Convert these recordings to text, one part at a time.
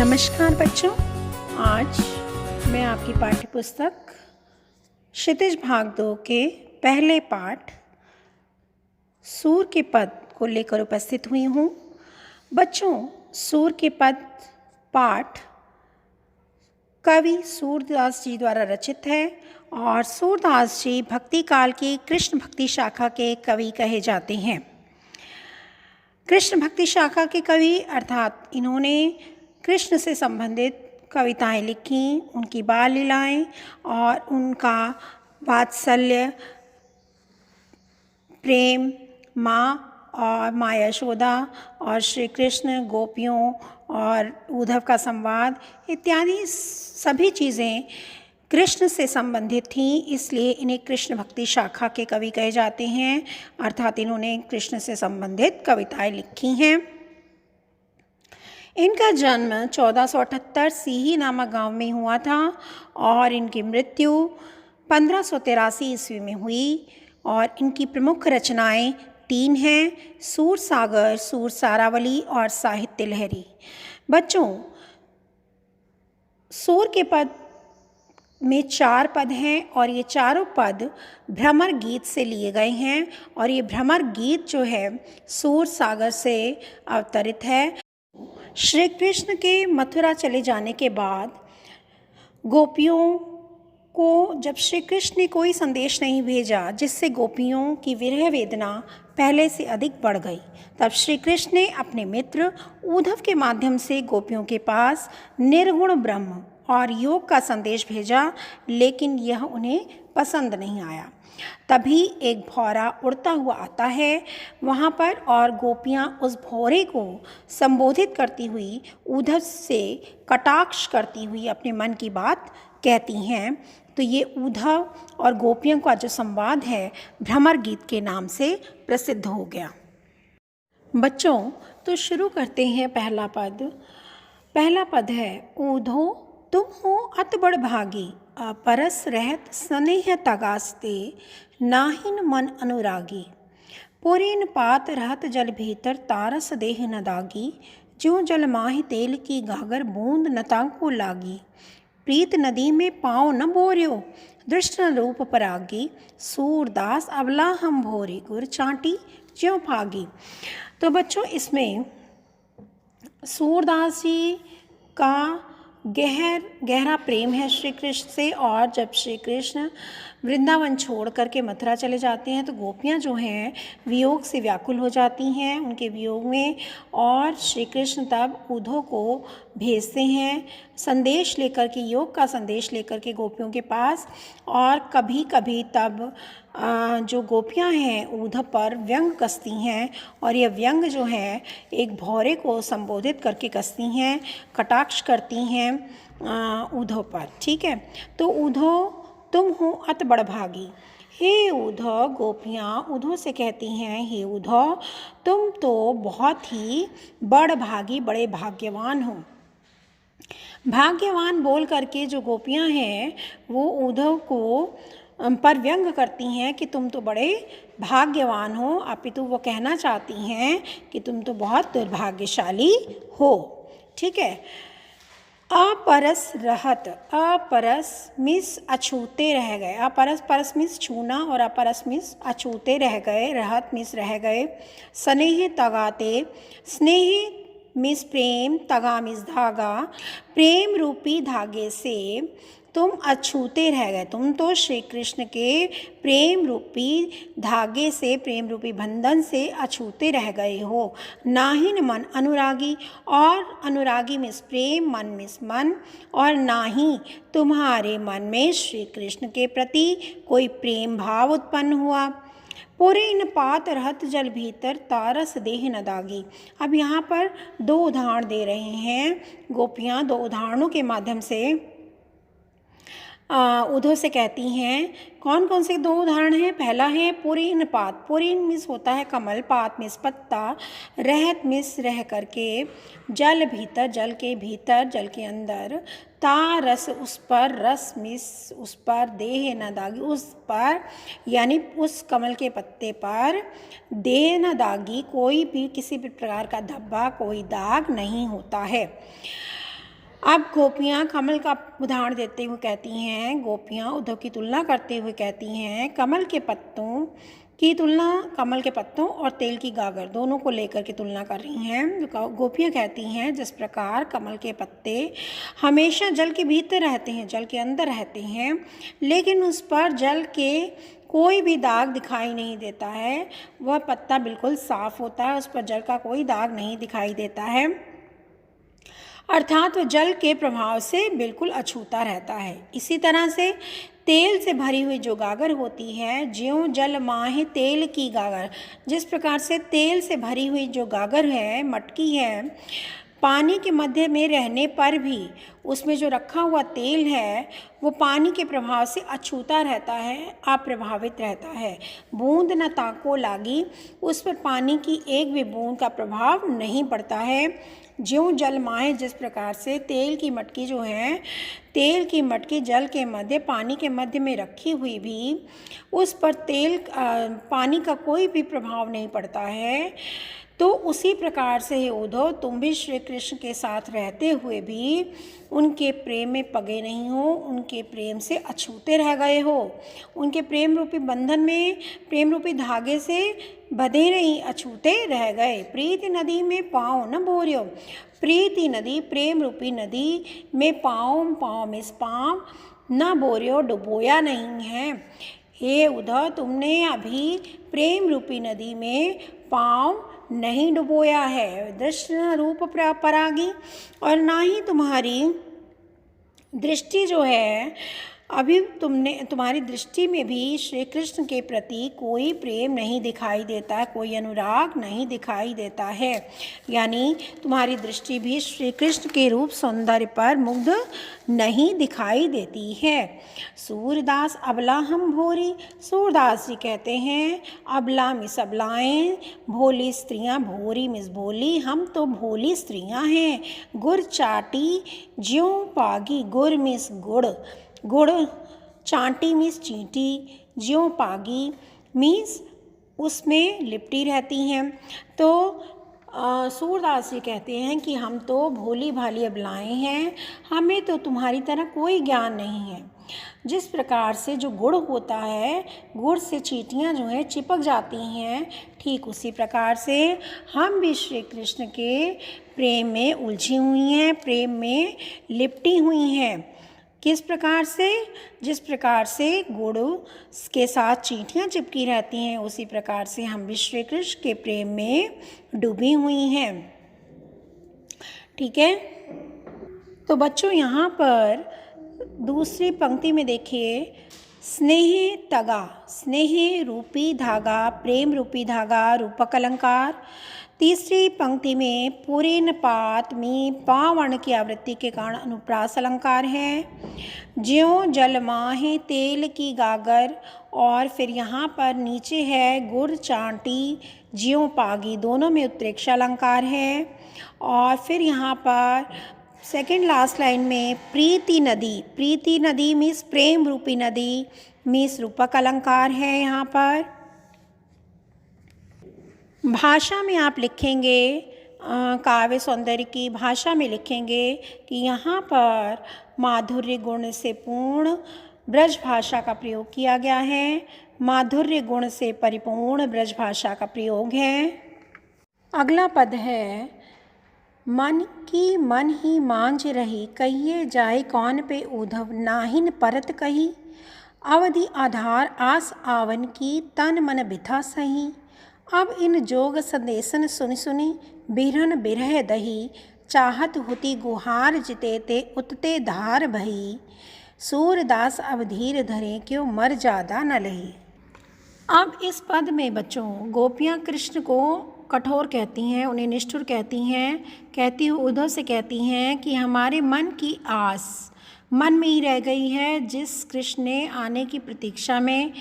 नमस्कार बच्चों, आज मैं आपकी पाठ्य पुस्तक क्षितिज भाग 2 के पहले पाठ सूर के पद को लेकर उपस्थित हुई हूँ। बच्चों, सूर के पद पाठ कवि सूरदास जी द्वारा रचित है और सूरदास जी भक्ति काल की कृष्ण भक्ति शाखा के कवि कहे जाते हैं। कृष्ण भक्ति शाखा के कवि अर्थात इन्होंने कृष्ण से संबंधित कविताएं लिखी, उनकी बाल लीलाएं और उनका वात्सल्य, प्रेम, माँ और माँ यशोदा और श्री कृष्ण, गोपियों और उद्धव का संवाद इत्यादि सभी चीज़ें कृष्ण से संबंधित थीं, इसलिए इन्हें कृष्ण भक्ति शाखा के कवि कहे जाते हैं। अर्थात इन्होंने कृष्ण से संबंधित कविताएं लिखी हैं। इनका जन्म 1478 सीही नामक गांव में हुआ था और इनकी मृत्यु 1583 ईस्वी में हुई। और इनकी प्रमुख रचनाएं 3 हैं: सूर सागर, सूर सारावली और साहित्य लहरी। बच्चों, सूर के पद में 4 पद हैं और ये चारों पद भ्रमर गीत से लिए गए हैं और ये भ्रमर गीत जो है सूर सागर से अवतरित है। श्री कृष्ण के मथुरा चले जाने के बाद गोपियों को जब श्री कृष्ण ने कोई संदेश नहीं भेजा जिससे गोपियों की विरह वेदना पहले से अधिक बढ़ गई, तब श्री कृष्ण ने अपने मित्र उद्धव के माध्यम से गोपियों के पास निर्गुण ब्रह्म और योग का संदेश भेजा, लेकिन यह उन्हें पसंद नहीं आया। तभी एक भौरा उड़ता हुआ आता है वहाँ पर और गोपियाँ उस भौरे को संबोधित करती हुई उद्धव से कटाक्ष करती हुई अपने मन की बात कहती हैं। तो ये उद्धव और गोपियों का जो संवाद है भ्रमर गीत के नाम से प्रसिद्ध हो गया। बच्चों, तो शुरू करते हैं पहला पद। पहला पद है: ऊधो तुम हो अत बड़ भागी, अपरस रहत स्नेह तगास्ते, नाहिन मन अनुरागी। पुरीन पात रहत जल भीतर, तारस देह न दागी, ज्यों जल माहि तेल की गागर, बूंद न ताको लागी। प्रीत नदी में पाँव न बोर्यो, दृष्ट न रूप परागी, सूरदास अबला हम भोरे, गुर चाटी ज्यों भागी। तो बच्चों, इसमें सूरदास जी का गहरा प्रेम है श्री कृष्ण से। और जब श्री कृष्ण वृंदावन छोड़ करके मथुरा चले जाते हैं तो गोपियाँ जो हैं वियोग से व्याकुल हो जाती हैं उनके वियोग में, और श्री कृष्ण तब उद्धव को भेजते हैं संदेश लेकर के, योग का संदेश लेकर के गोपियों के पास। और कभी कभी तब जो गोपियाँ हैं उद्धव पर व्यंग कसती हैं और ये व्यंग जो है एक भौरे को संबोधित करके कसती हैं, कटाक्ष करती हैं उद्धव पर। ठीक है, तो उद्धव तुम हो अत बड़भागी। हे उद्धव, गोपियाँ उद्धव से कहती हैं, हे उद्धव तुम तो बहुत ही बड़भागी, बड़े भाग्यवान हो। भाग्यवान बोल करके जो गोपियाँ हैं वो उद्धव को पर व्यंग करती हैं कि तुम तो बड़े भाग्यवान हो, अपितु वो कहना चाहती हैं कि तुम तो बहुत दुर्भाग्यशाली हो। ठीक है, अपरस रहत, अपरस मिस अछूते रह गए, अपरस परस मिस छूना और अपरस मिस अछूते रह गए, रहत मिस रह गए, स्नेह तगाते, स्नेह मिस प्रेम, तगा मिस धागा, प्रेम रूपी धागे से तुम अछूते रह गए। तुम तो श्री कृष्ण के प्रेम रूपी धागे से, प्रेम रूपी बंधन से अछूते रह गए हो। नाहिन मन अनुरागी, और अनुरागी मिस प्रेम, मन मिस मन, और ना ही तुम्हारे मन में श्री कृष्ण के प्रति कोई प्रेम भाव उत्पन्न हुआ। पुरीन पात रहत जल भीतर, तारस देह न दागी। अब यहाँ पर 2 उदाहरण दे रहे हैं गोपियाँ। 2 उदाहरणों के माध्यम से उद्धव से कहती हैं। कौन कौन से 2 उदाहरण हैं? पहला है पुरीन पात। पुरीन मिस होता है कमल, पात मिस पत्ता, रहत मिस रह करके, जल भीतर, जल के भीतर, जल के अंदर, ता रस उस पर, रस मिस उस पर, देह न दागी उस पर, यानी उस कमल के पत्ते पर देह न दागी, कोई भी किसी भी प्रकार का धब्बा, कोई दाग नहीं होता है। अब गोपियाँ कमल का उदाहरण देते हुए कहती हैं, गोपियाँ उद्धव की तुलना करते हुए कहती हैं, कमल के पत्तों और तेल की गागर दोनों को लेकर के तुलना कर रही हैं। गोपियाँ कहती हैं, जिस प्रकार कमल के पत्ते हमेशा जल के भीतर रहते हैं, जल के अंदर रहते हैं, लेकिन उस पर जल के कोई भी दाग दिखाई नहीं देता है, वह पत्ता बिल्कुल साफ होता है, उस पर जल का कोई दाग नहीं दिखाई देता है, अर्थात वह जल के प्रभाव से बिल्कुल अछूता रहता है। इसी तरह से तेल से भरी हुई जो गागर होती है, ज्यों जल माहे तेल की गागर, जिस प्रकार से तेल से भरी हुई जो गागर है, मटकी है, पानी के मध्य में रहने पर भी उसमें जो रखा हुआ तेल है वो पानी के प्रभाव से अछूता रहता है, अप्रभावित रहता है। बूंद न ताको लागी, उस पर पानी की एक भी बूंद का प्रभाव नहीं पड़ता है। ज्यों जल माहे, जिस प्रकार से तेल की मटकी जो है, तेल की मटकी जल के मध्य, पानी के मध्य में रखी हुई भी उस पर पानी का कोई भी प्रभाव नहीं पड़ता है, तो उसी प्रकार से हे उद्धव, तुम भी श्री कृष्ण के साथ रहते हुए भी उनके प्रेम में पगे नहीं हो, उनके प्रेम से अछूते रह गए हो, उनके प्रेम रूपी बंधन में, प्रेम रूपी धागे से बंधे नहीं, अछूते रह गए। प्रीति नदी में पाँव न भोरियो, प्रीति नदी, प्रेम रूपी नदी में पाँव में पाँव न भोरियो, डुबोया नहीं है। हे उद्धव, तुमने अभी प्रेम रूपी नदी में पाँव नहीं डुबोया है। दृष्टि रूप परागी, और ना ही तुम्हारी दृष्टि जो है, अभी तुम्हारी दृष्टि में भी श्री कृष्ण के प्रति कोई प्रेम नहीं दिखाई देता है, कोई अनुराग नहीं दिखाई देता है, यानी तुम्हारी दृष्टि भी श्री कृष्ण के रूप सौंदर्य पर मुग्ध नहीं दिखाई देती है। सूरदास अबला हम भोरी, सूरदास जी कहते हैं, अबला मिस अबलाएँ, भोली स्त्रियाँ, भोरी मिस भोली, हम तो भोली स्त्रियाँ हैं। गुड़ चाटी ज्यों पागी, गुड़ मिस गुड़ चांटी मीन्स चींटी, ज्यों पागी मीन्स उसमें लिपटी रहती हैं। तो सूरदास जी कहते हैं कि हम तो भोली भाली अबलाएँ हैं, हमें तो तुम्हारी तरह कोई ज्ञान नहीं है। जिस प्रकार से जो गुड़ होता है, गुड़ से चींटियाँ जो हैं चिपक जाती हैं, ठीक उसी प्रकार से हम भी श्री कृष्ण के प्रेम में उलझी हुई हैं, प्रेम में लिपटी हुई हैं। किस प्रकार से? जिस प्रकार से गुड़ के साथ चींटियाँ चिपकी रहती हैं, उसी प्रकार से हम भी श्री कृष्ण के प्रेम में डूबी हुई हैं। ठीक है, तो बच्चों यहाँ पर दूसरी पंक्ति में देखिए, स्नेह तगा, स्नेह रूपी धागा, प्रेम रूपी धागा, रूपक अलंकार। तीसरी पंक्ति में पूरेन पात में पावर्ण की आवृत्ति के कारण अनुप्रास अलंकार है। ज्यों जल माहे तेल की गागर, और फिर यहाँ पर नीचे है गुड़ चांटी ज्यों पागी, दोनों में उत्प्रेक्षा अलंकार है। और फिर यहाँ पर सेकेंड लास्ट लाइन में प्रीति नदी मीन्स प्रेम रूपी नदी मीन्स रूपक अलंकार है। यहाँ पर भाषा में आप लिखेंगे, काव्य सौंदर्य की भाषा में लिखेंगे कि यहाँ पर माधुर्य गुण से पूर्ण ब्रज भाषा का प्रयोग किया गया है, माधुर्य गुण से परिपूर्ण ब्रज भाषा का प्रयोग है। अगला पद है, मन की मन ही मांझ रही, कहिए जाए कौन पे उद्धव, नाहिन परत कही, अवधि आधार आस आवन की, तन मन बिथा सही। अब इन जोग संदेशन सुनि सुनि, बिरहन बिरह दही, चाहत होती गुहार जिते ते, उतते धार भई। सूरदास अब धीर धरे, क्यों मर ज्यादा न लही। अब इस पद में बच्चों गोपियाँ कृष्ण को कठोर कहती हैं, उन्हें निष्ठुर कहती हैं, कहती हुई उद्धव से कहती हैं कि हमारे मन की आस मन में ही रह गई है। जिस कृष्ण ने आने की प्रतीक्षा में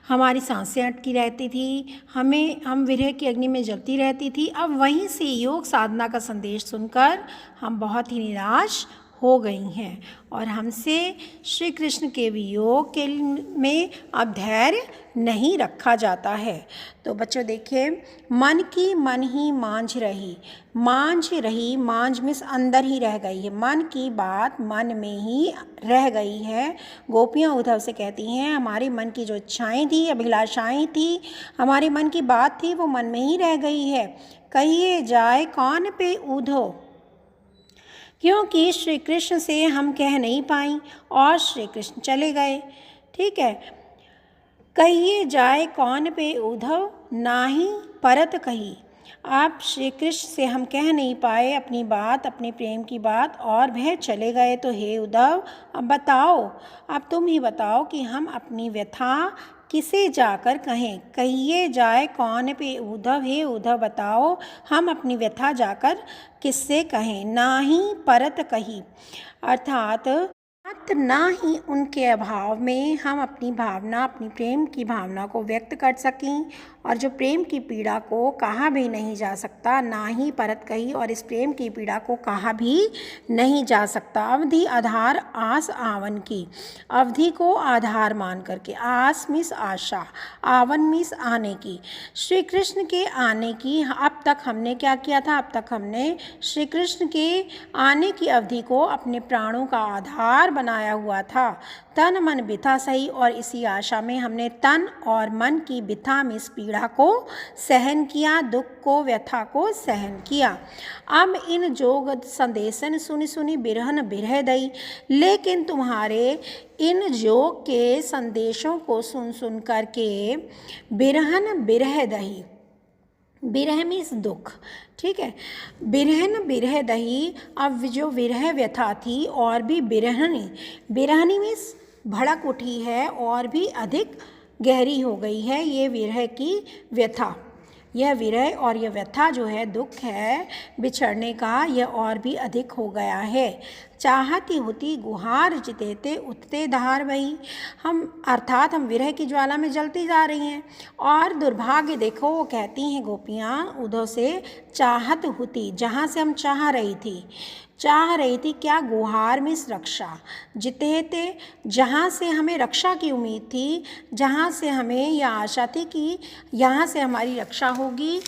हमारी सांसें अटकी रहती थी, हम विरह की अग्नि में जलती रहती थी, अब वहीं से योग साधना का संदेश सुनकर हम बहुत ही निराश हो गई हैं और हमसे श्री कृष्ण के वियोग के में अब धैर्य नहीं रखा जाता है। तो बच्चों देखिए, मन की मन ही मांझ रही, मांझ मीन्स अंदर ही रह गई है, मन की बात मन में ही रह गई है। गोपियाँ उद्धव से कहती हैं हमारे मन की जो इच्छाएं थी, अभिलाषाएं थी, हमारे मन की बात थी, वो मन में ही रह गई है। कहिए जाए कौन पे उद्धव, क्योंकि श्री कृष्ण से हम कह नहीं पाई और श्री कृष्ण चले गए। ठीक है, कहिए जाए कौन पे उद्धव, नाही परत कही। आप श्री कृष्ण से हम कह नहीं पाए अपनी बात, अपने प्रेम की बात, और वह चले गए। तो हे उद्धव, अब बताओ, अब तुम ही बताओ कि हम अपनी व्यथा किसे जाकर कहें। कहिए जाए कौन पे उद्धव, हे उद्धव बताओ हम अपनी व्यथा जाकर किससे कहें। ना ही परत कही, अर्थात ना ही उनके अभाव में हम अपनी भावना, अपनी प्रेम की भावना को व्यक्त कर सकें, और जो प्रेम की पीड़ा को कहा भी नहीं जा सकता, ना ही परत कही, और इस प्रेम की पीड़ा को कहा भी नहीं जा सकता। अवधि आधार आस आवन की, अवधि को आधार मान करके, आस मीन्स आशा, आवन मीन्स आने की, श्री कृष्ण के आने की। अब तक हमने क्या किया था, अब तक हमने श्री कृष्ण के आने की अवधि को अपने प्राणों का आधार बनाया हुआ था। तन मन बिथा सही, और इसी आशा में हमने तन और मन की बिथा में इस पीड़ा को सहन किया, दुख को, व्यथा को सहन किया। अब इन जोग संदेशन सुनी सुनी बिरहन बिरह दई, लेकिन तुम्हारे इन जोग के संदेशों को सुन सुन करके बिरहन बिरह दही, बिरह मीन्स दुख। ठीक है, बिरहन बिरह दही। अब जो विरह व्यथा थी और भी बिरहनी, बिरहनी मीन्स भड़क उठी है और भी अधिक गहरी हो गई है ये विरह की व्यथा। यह विरह और यह व्यथा जो है, दुख है बिछड़ने का, यह और भी अधिक हो गया है। चाहती होती गुहार जितेते उठते धार वही, हम अर्थात हम विरह की ज्वाला में जलती जा रही हैं। और दुर्भाग्य देखो, वो कहती हैं गोपियाँ उद्धव से, चाहत होती, जहाँ से हम चाह रही थी क्या, गुहार मीन्स रक्षा, जितेते, जहाँ से हमें रक्षा की उम्मीद थी, जहाँ से हमें यह आशा थी कि यहाँ से हमारी रक्षा होगी,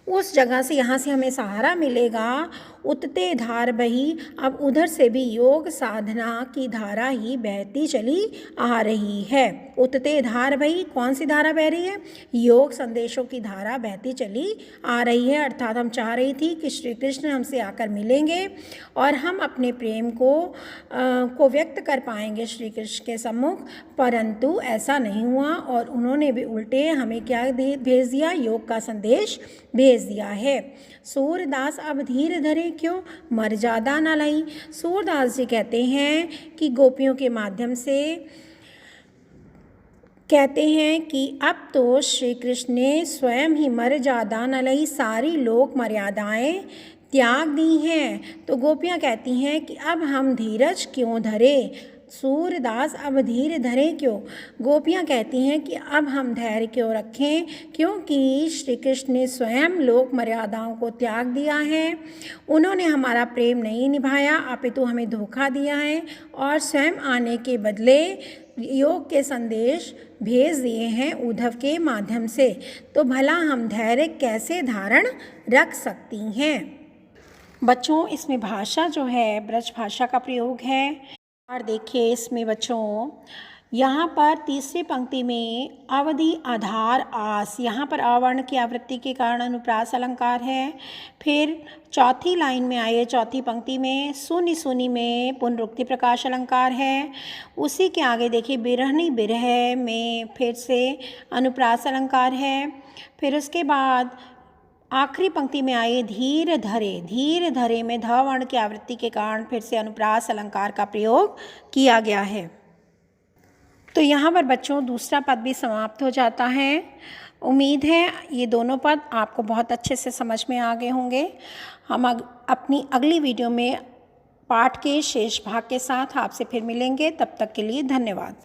उस जगह से, यहाँ से हमें सहारा मिलेगा। उतते धार बही, अब उधर से भी योग साधना की धारा ही बहती चली आ रही है। उतते धार बही, कौन सी धारा बह रही है, योग संदेशों की धारा बहती चली आ रही है। अर्थात हम चाह रही थी कि श्री कृष्ण हमसे आकर मिलेंगे और हम अपने प्रेम को व्यक्त कर पाएंगे श्री कृष्ण के सम्मुख, परंतु ऐसा नहीं हुआ, और उन्होंने भी उल्टे हमें क्या भेज दिया, योग का संदेश भेज दिया है। सूरदास अब धीर धरे क्यों, मर्यादा न लाई। सूरदास जी कहते हैं कि गोपियों के माध्यम से कहते हैं कि अब तो श्री कृष्ण ने स्वयं ही मर्यादा न लाई, सारी लोक मर्यादाएं त्याग दी हैं। तो गोपियाँ कहती हैं कि अब हम धीरज क्यों धरे, सूरदास अब धीर धरे क्यों। गोपियाँ कहती हैं कि अब हम धैर्य क्यों रखें, क्योंकि श्री कृष्ण ने स्वयं लोक मर्यादाओं को त्याग दिया है, उन्होंने हमारा प्रेम नहीं निभाया, अपितु हमें धोखा दिया है, और स्वयं आने के बदले योग के संदेश भेज दिए हैं उद्धव के माध्यम से। तो भला हम धैर्य कैसे धारण रख सकती हैं। बच्चों, इसमें भाषा जो है ब्रज भाषा का प्रयोग है। और देखिए इसमें बच्चों, यहाँ पर तीसरी पंक्ति में अवधि आधार आस, यहाँ पर अवर्ण की आवृत्ति के कारण अनुप्रास अलंकार है। फिर चौथी लाइन में आइए, चौथी पंक्ति में सुनि सुनि में पुनरुक्ति प्रकाश अलंकार है। उसी के आगे देखिए बिरहनी बिरह में फिर से अनुप्रास अलंकार है। फिर उसके बाद आखिरी पंक्ति में आए धीर धरे में ध वर्ण की आवृत्ति के कारण फिर से अनुप्रास अलंकार का प्रयोग किया गया है। तो यहाँ पर बच्चों दूसरा पद भी समाप्त हो जाता है। उम्मीद है ये दोनों पद आपको बहुत अच्छे से समझ में आ गए होंगे। हम अपनी अगली वीडियो में पाठ के शेष भाग के साथ आपसे फिर मिलेंगे। तब तक के लिए धन्यवाद।